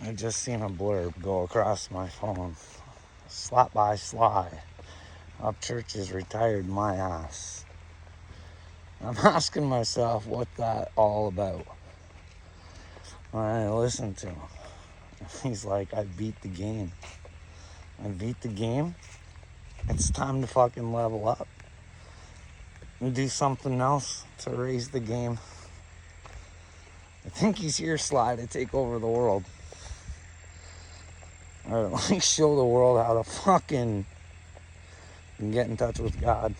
I just seen a blurb go across my phone. Slap by Sly. Upchurch's retired my ass. I'm asking myself what that all about. When I listen to him, he's like, I beat the game. I beat the game. It's time to fucking level up and do something else to raise the game. I think he's here, Sly, to take over the world. Or at least show the world how to fucking get in touch with God.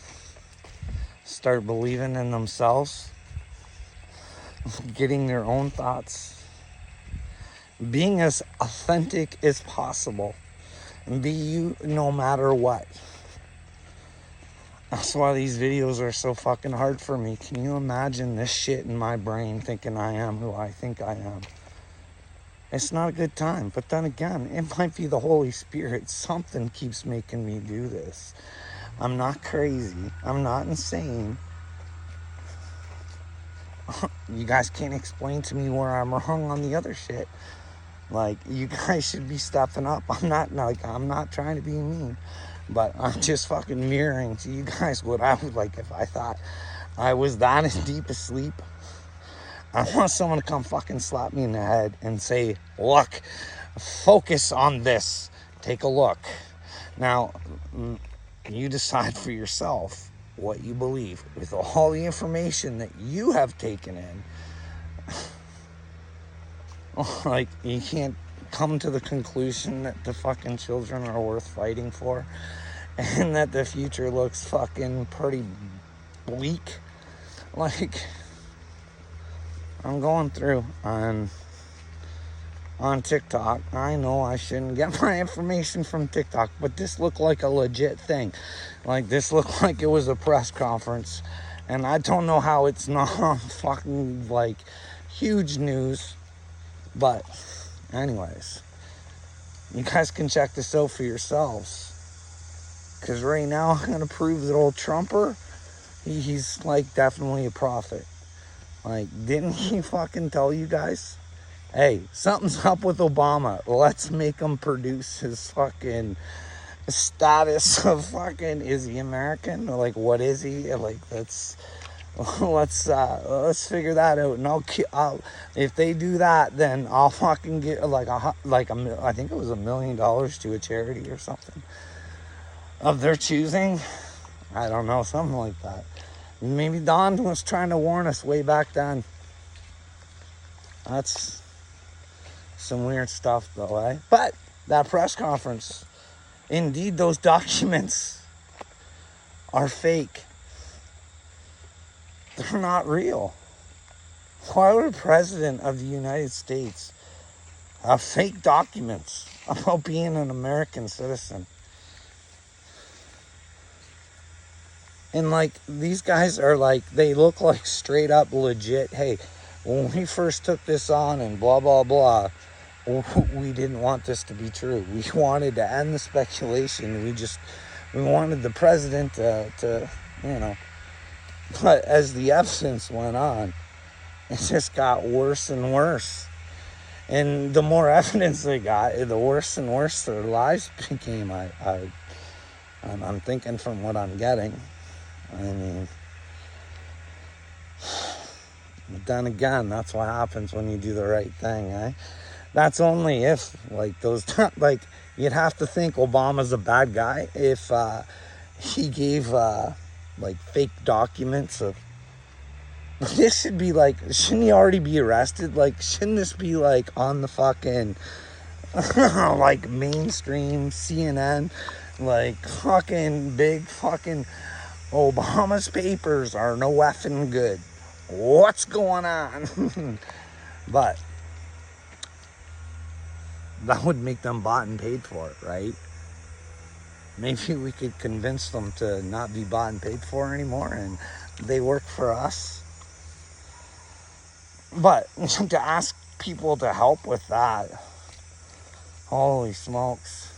Start believing in themselves. Getting their own thoughts. Being as authentic as possible. And be you no matter what. That's why these videos are so fucking hard for me. Can you imagine this shit in my brain thinking I am who I think I am? It's not a good time. But then again, it might be the Holy Spirit. Something keeps making me do this. I'm not crazy. I'm not insane. You guys can't explain to me where I'm wrong on the other shit. Like, you guys should be stepping up. I'm not trying to be mean. But I'm just fucking mirroring to you guys what I would like if I thought I was that in deep asleep. I want someone to come fucking slap me in the head and say, look, focus on this. Take a look. Now, you decide for yourself what you believe with all the information that you have taken in. Like, you can't come to the conclusion that the fucking children are worth fighting for and that the future looks fucking pretty bleak. Like, I'm going through on TikTok. I know I shouldn't get my information from TikTok, but this looked like a legit thing. Like, this looked like it was a press conference, and I don't know how it's not fucking like huge news. But anyways, you guys can check this out for yourselves. Because right now I'm going to prove that old Trumper, he's like definitely a prophet. Like, didn't he fucking tell you guys? Hey, something's up with Obama. Let's make him produce his fucking status of fucking, is he American? Or like, what is he? Like, let's figure that out. And I'll if they do that, then I'll fucking get I think it was $1 million to a charity or something of their choosing. I don't know, something like that. Maybe Don was trying to warn us way back then. That's some weird stuff though, eh? But that press conference, indeed those documents are fake. They're not real. Why would a president of the United States have fake documents about being an American citizen? And like, these guys are like, they look like straight up legit. Hey, when we first took this on and blah, blah, blah, we didn't want this to be true. We wanted to end the speculation. We wanted the president to but as the evidence went on, it just got worse and worse. And the more evidence they got, the worse and worse their lives became. I'm thinking from what I'm getting. I mean, but then again, that's what happens when you do the right thing, eh? That's only if, like, those, like, you'd have to think Obama's a bad guy if he gave, like, fake documents of, this should be, like, shouldn't he already be arrested? Like, shouldn't this be, like, on the fucking, like, mainstream CNN, like, fucking big fucking, Obama's papers are no effing good. What's going on? But that would make them bought and paid for it, right? Maybe we could convince them to not be bought and paid for anymore and they work for us. But to ask people to help with that, holy smokes.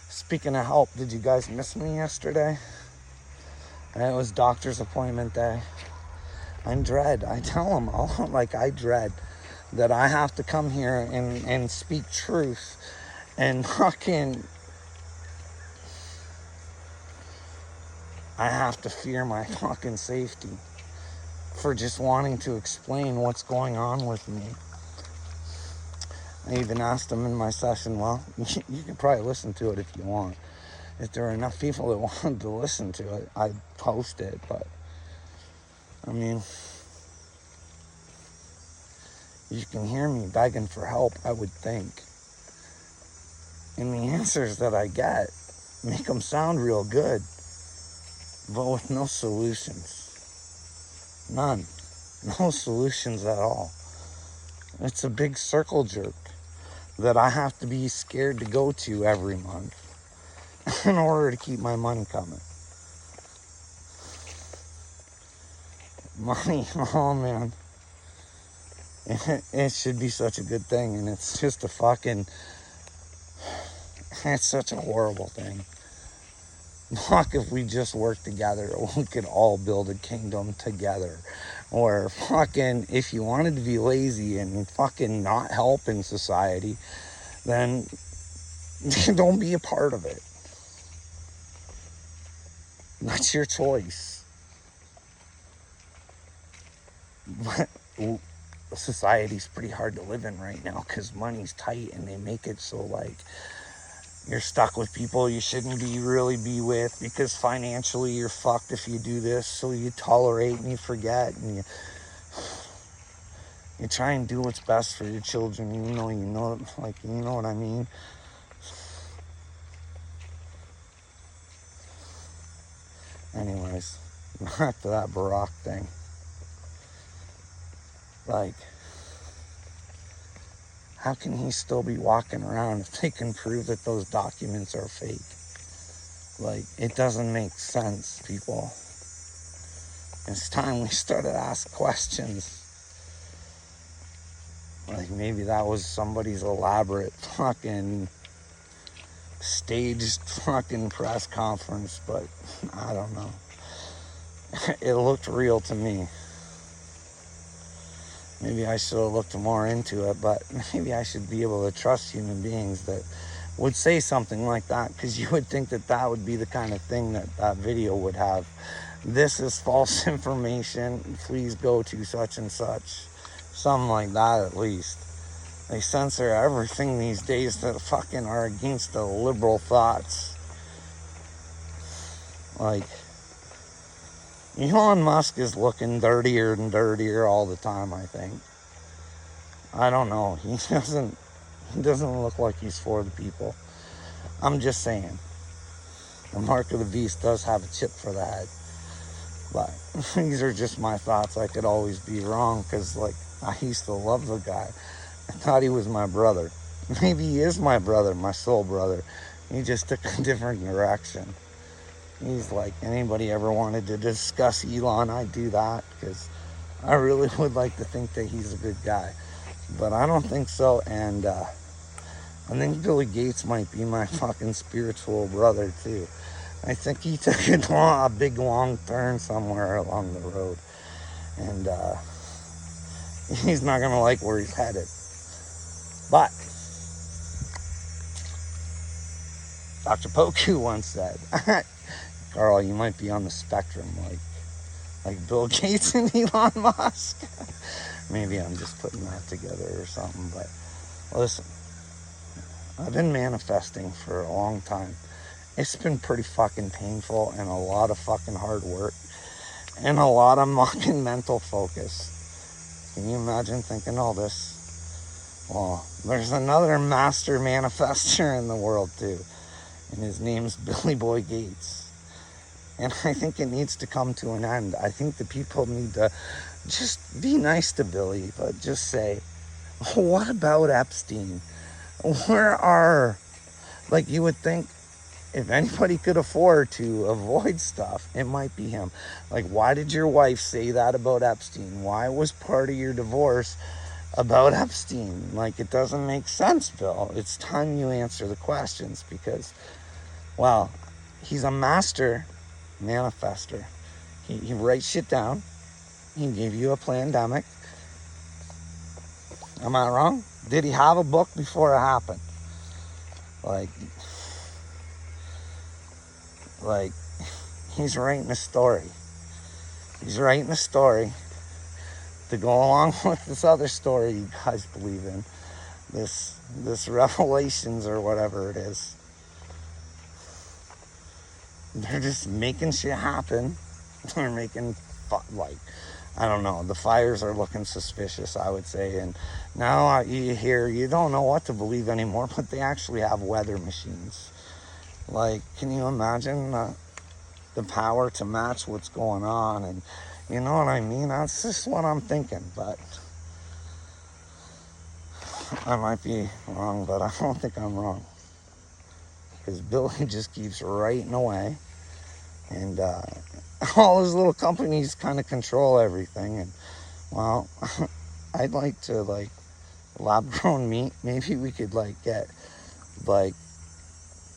Speaking of help, did you guys miss me yesterday? And it was doctor's appointment day. I tell them, I dread that I have to come here and speak truth and fucking, I have to fear my fucking safety for just wanting to explain what's going on with me. I even asked them in my session, well, you can probably listen to it if you want. If there are enough people that wanted to listen to it, I'd post it. But, I mean, you can hear me begging for help, I would think. And the answers that I get make them sound real good, but with no solutions. None. No solutions at all. It's a big circle jerk that I have to be scared to go to every month in order to keep my money coming. Money, oh man. It should be such a good thing, and it's just a fucking, it's such a horrible thing. Fuck, if we just work together, we could all build a kingdom together. Or fucking, if you wanted to be lazy and fucking not help in society, then don't be a part of it. That's your choice. But society's pretty hard to live in right now because money's tight, and they make it so like you're stuck with people you shouldn't really be with because financially you're fucked if you do this, so you tolerate and you forget, and you try and do what's best for your children, even though you know what I mean. Anyways, back to that Barack thing. Like, how can he still be walking around if they can prove that those documents are fake? Like, it doesn't make sense, people. It's time we started to ask questions. Like, maybe that was somebody's elaborate fucking staged fucking press conference, but I don't know. It looked real to me. Maybe I should have looked more into it, but maybe I should be able to trust human beings that would say something like that, because you would think that that would be the kind of thing that that video would have. This is false information. Please go to such and such. Something like that, at least. They censor everything these days that fucking are against the liberal thoughts. Like, Elon Musk is looking dirtier and dirtier all the time, I think. I don't know. He doesn't look like he's for the people. I'm just saying. The mark of the beast does have a chip for the head. But these are just my thoughts. I could always be wrong, because, like, I used to love the guy. I thought he was my brother. Maybe he is my brother, my soul brother. He just took a different direction. He's like, anybody ever wanted to discuss Elon, I'd do that, because I really would like to think that he's a good guy. But I don't think so, and I think Billy Gates might be my fucking spiritual brother, too. I think he took a big, long turn somewhere along the road, and he's not going to like where he's headed. But Dr. Poku once said, Carl, you might be on the spectrum, like Bill Gates and Elon Musk. Maybe I'm just putting that together or something, but listen, I've been manifesting for a long time. It's been pretty fucking painful and a lot of fucking hard work and a lot of fucking mental focus. Can you imagine thinking all this? Well, there's another master manifester in the world too, and his name's Billy Boy Gates. And I think it needs to come to an end. I think the people need to just be nice to Billy, but just say, what about Epstein? Where are, like, you would think if anybody could afford to avoid stuff, it might be him. Like, why did your wife say that about Epstein? Why was part of your divorce about Epstein? Like, it doesn't make sense, Bill. It's time you answer the questions, because, well, he's a master manifester. He writes shit down. He gave you a pandemic. Am I wrong? Did he have a book before it happened? Like, he's writing a story. He's writing a story to go along with this other story you guys believe in. This Revelations or whatever it is. They're just making shit happen. They're making, like, I don't know. The fires are looking suspicious, I would say. And now you hear, you don't know what to believe anymore, but they actually have weather machines. Like, can you imagine the power to match what's going on? And you know what I mean? That's just what I'm thinking. But I might be wrong, but I don't think I'm wrong. Because Billy just keeps writing away. And all his little companies kind of control everything. And, well, I'd like to, like, lab-grown meat. Maybe we could, like, get, like,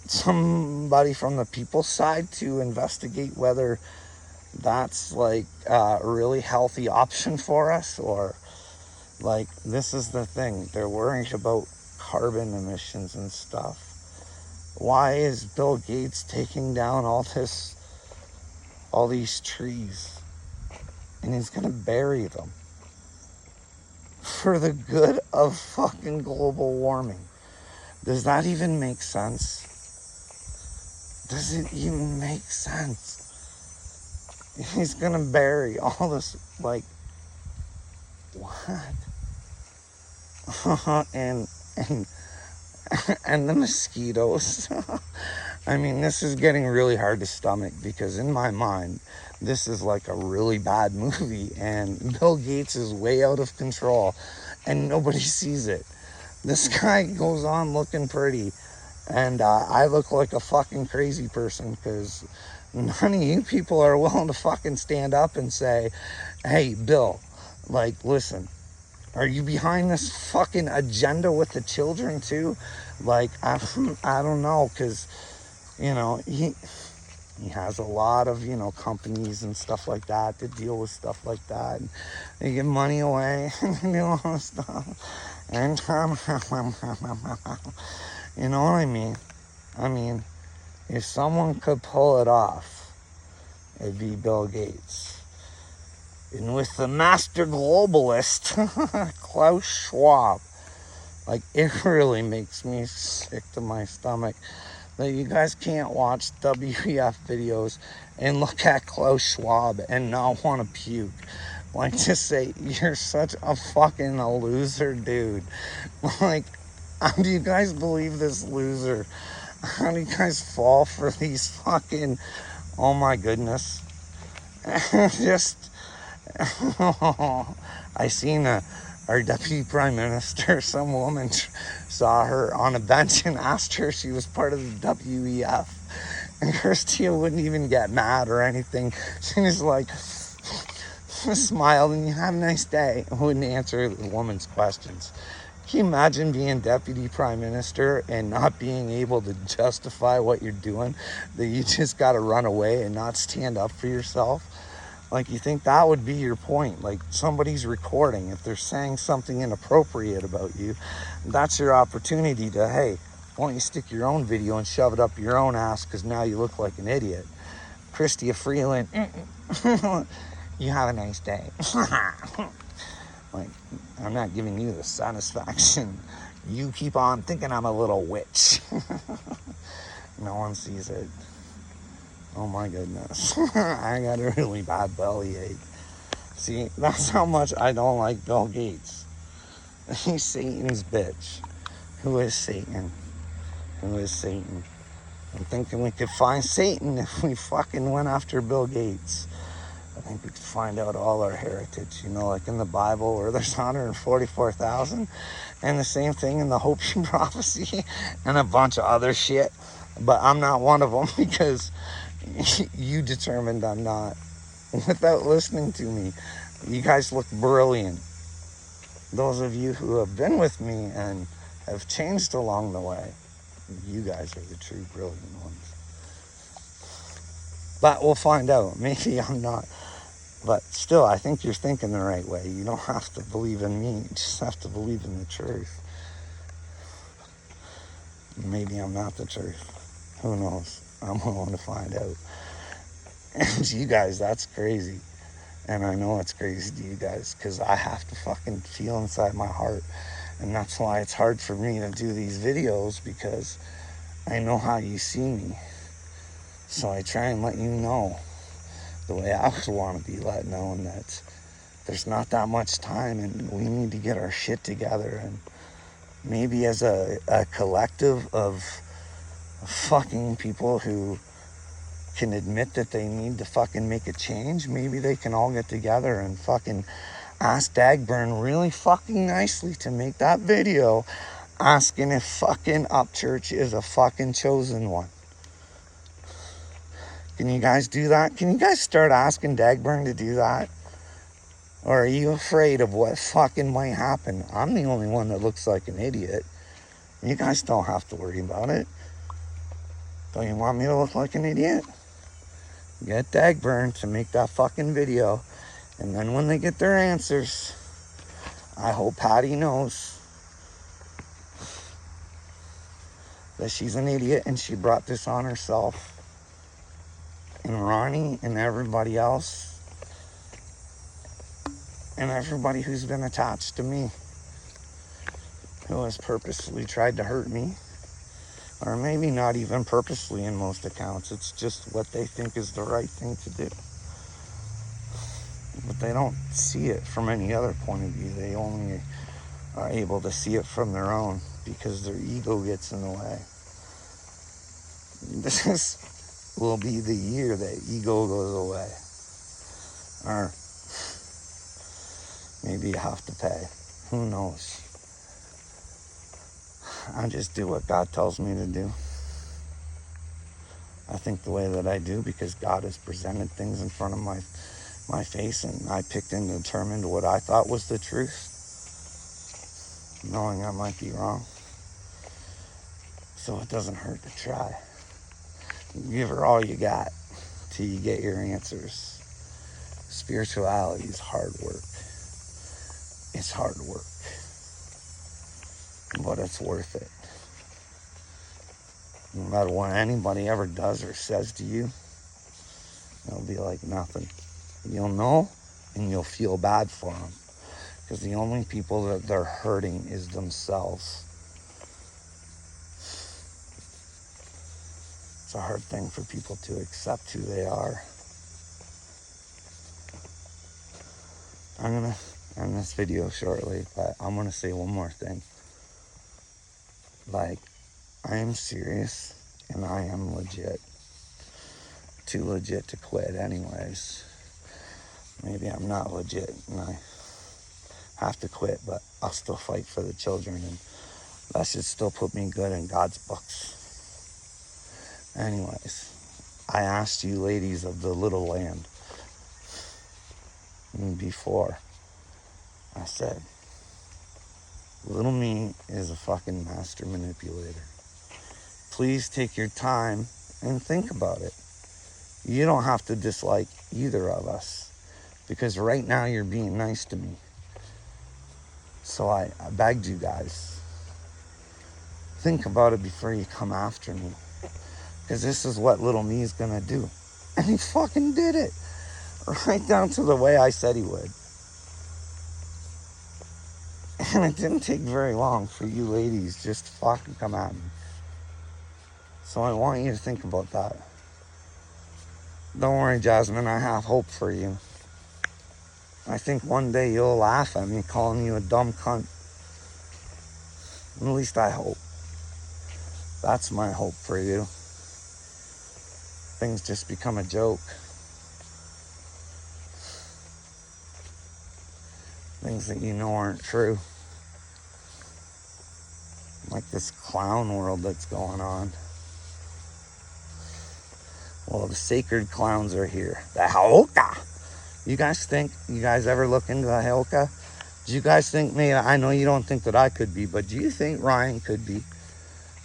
somebody from the people's side to investigate whether that's, like, a really healthy option for us. Or, like, this is the thing. They're worried about carbon emissions and stuff. Why is Bill Gates taking down all these trees? And he's gonna bury them for the good of fucking global warming. Does that even make sense? Does it even make sense? He's gonna bury all this, like, what? and and the mosquitoes. I mean, this is getting really hard to stomach because in my mind, this is like a really bad movie and Bill Gates is way out of control and nobody sees it. This guy goes on looking pretty and I look like a fucking crazy person because none of you people are willing to fucking stand up and say, hey, Bill, like, listen, are you behind this fucking agenda with the children too? Like, I don't know, because, you know, he has a lot of, you know, companies and stuff like that that deal with stuff like that. And they give money away and do all this stuff. And, you know what I mean? I mean, if someone could pull it off, it'd be Bill Gates. And with the master globalist, Klaus Schwab, like, it really makes me sick to my stomach that you guys can't watch WEF videos and look at Klaus Schwab and not want to puke. Like, just say, you're such a fucking loser, dude. Like, how do you guys believe this loser? How do you guys fall for these fucking, oh my goodness. Just, I seen our deputy prime minister, some woman saw her on a bench and asked her if she was part of the WEF. And Kirstia wouldn't even get mad or anything. She was like, smiled and you have a nice day. Wouldn't answer the woman's questions. Can you imagine being deputy prime minister and not being able to justify what you're doing? That you just got to run away and not stand up for yourself? Like, you think that would be your point? Like, somebody's recording. If they're saying something inappropriate about you, that's your opportunity to, hey, why don't you stick your own video and shove it up your own ass because now you look like an idiot. Chrystia Freeland, you have a nice day. Like, I'm not giving you the satisfaction. You keep on thinking I'm a little witch. No one sees it. Oh my goodness. I got a really bad bellyache. See, that's how much I don't like Bill Gates. He's Satan's bitch. Who is Satan? Who is Satan? I'm thinking we could find Satan if we fucking went after Bill Gates. I think we could find out all our heritage, you know, like in the Bible where there's 144,000, and the same thing in the Hope Prophecy and a bunch of other shit. But I'm not one of them because you determined I'm not. Without listening to me, you guys look brilliant. Those of you who have been with me and have changed along the way, you guys are the true brilliant ones. But we'll find out. Maybe I'm not But still, I think you're thinking the right way. You don't have to believe in me. You just have to believe in the truth. Maybe I'm not the truth. Who knows? I'm willing to find out. And to you guys, that's crazy. And I know it's crazy to you guys because I have to fucking feel inside my heart. And that's why it's hard for me to do these videos, because I know how you see me. So I try and let you know the way I would want to be let known, that there's not that much time and we need to get our shit together. And maybe as a collective of fucking people who can admit that they need to fucking make a change, maybe they can all get together and fucking ask Dagburn really fucking nicely to make that video asking if fucking Upchurch is a fucking chosen one. Can you guys do that? Can you guys start asking Dagburn to do that? Or are you afraid of what fucking might happen? I'm the only one that looks like an idiot. You guys don't have to worry about it. Don't you want me to look like an idiot? Get Dagburn to make that fucking video. And then when they get their answers, I hope Patty knows that she's an idiot and she brought this on herself. And Ronnie and everybody else, and everybody who's been attached to me, who has purposely tried to hurt me, or maybe not even purposely in most accounts. It's just what they think is the right thing to do. But they don't see it from any other point of view. They only are able to see it from their own, because their ego gets in the way. This will be the year that ego goes away. Or maybe you have to pay. Who knows? I just do what God tells me to do. I think the way that I do because God has presented things in front of my face, and I picked and determined what I thought was the truth, knowing I might be wrong. So it doesn't hurt to try. Give her all you got till you get your answers. Spirituality is hard work. It's hard work. But it's worth it. No matter what anybody ever does or says to you, it'll be like nothing. You'll know, and you'll feel bad for them. Because the only people that they're hurting is themselves. It's a hard thing for people to accept who they are. I'm going to end this video shortly, but I'm going to say one more thing. Like, I am serious, and I am legit. Too legit to quit anyways. Maybe I'm not legit, and I have to quit, but I'll still fight for the children, and that should still put me good in God's books. Anyways, I asked you ladies of the little land before. I said, little me is a fucking master manipulator. Please take your time and think about it. You don't have to dislike either of us, because right now you're being nice to me. So I begged you guys, think about it before you come after me, because this is what little me is gonna do. And he fucking did it, right down to the way I said he would. And it didn't take very long for you ladies just to fucking come at me. So I want you to think about that. Don't worry, Jasmine, I have hope for you. I think one day you'll laugh at me calling you a dumb cunt. At least I hope. That's my hope for you. Things just become a joke. Things that you know aren't true. Like this clown world that's going on. Well, the sacred clowns are here. The Haoka. You guys ever look into the Haoka? Do you guys think, maybe, I know you don't think that I could be, but do you think Ryan could be?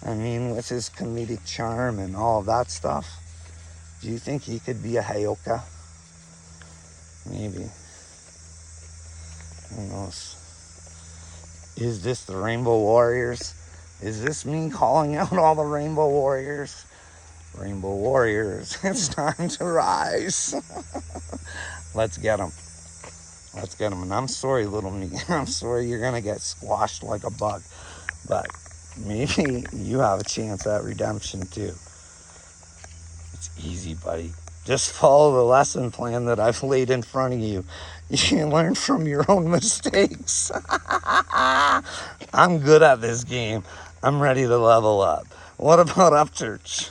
I mean, with his comedic charm and all of that stuff, do you think he could be a Haoka? Maybe. Who knows? Is this the Rainbow Warriors? Is this me calling out all the Rainbow Warriors? Rainbow Warriors, it's time to rise. Let's get them. Let's get them. And I'm sorry, little me. I'm sorry you're going to get squashed like a bug. But maybe you have a chance at redemption too. It's easy, buddy. Just follow the lesson plan that I've laid in front of you. You can learn from your own mistakes. I'm good at this game. I'm ready to level up. What about Upchurch?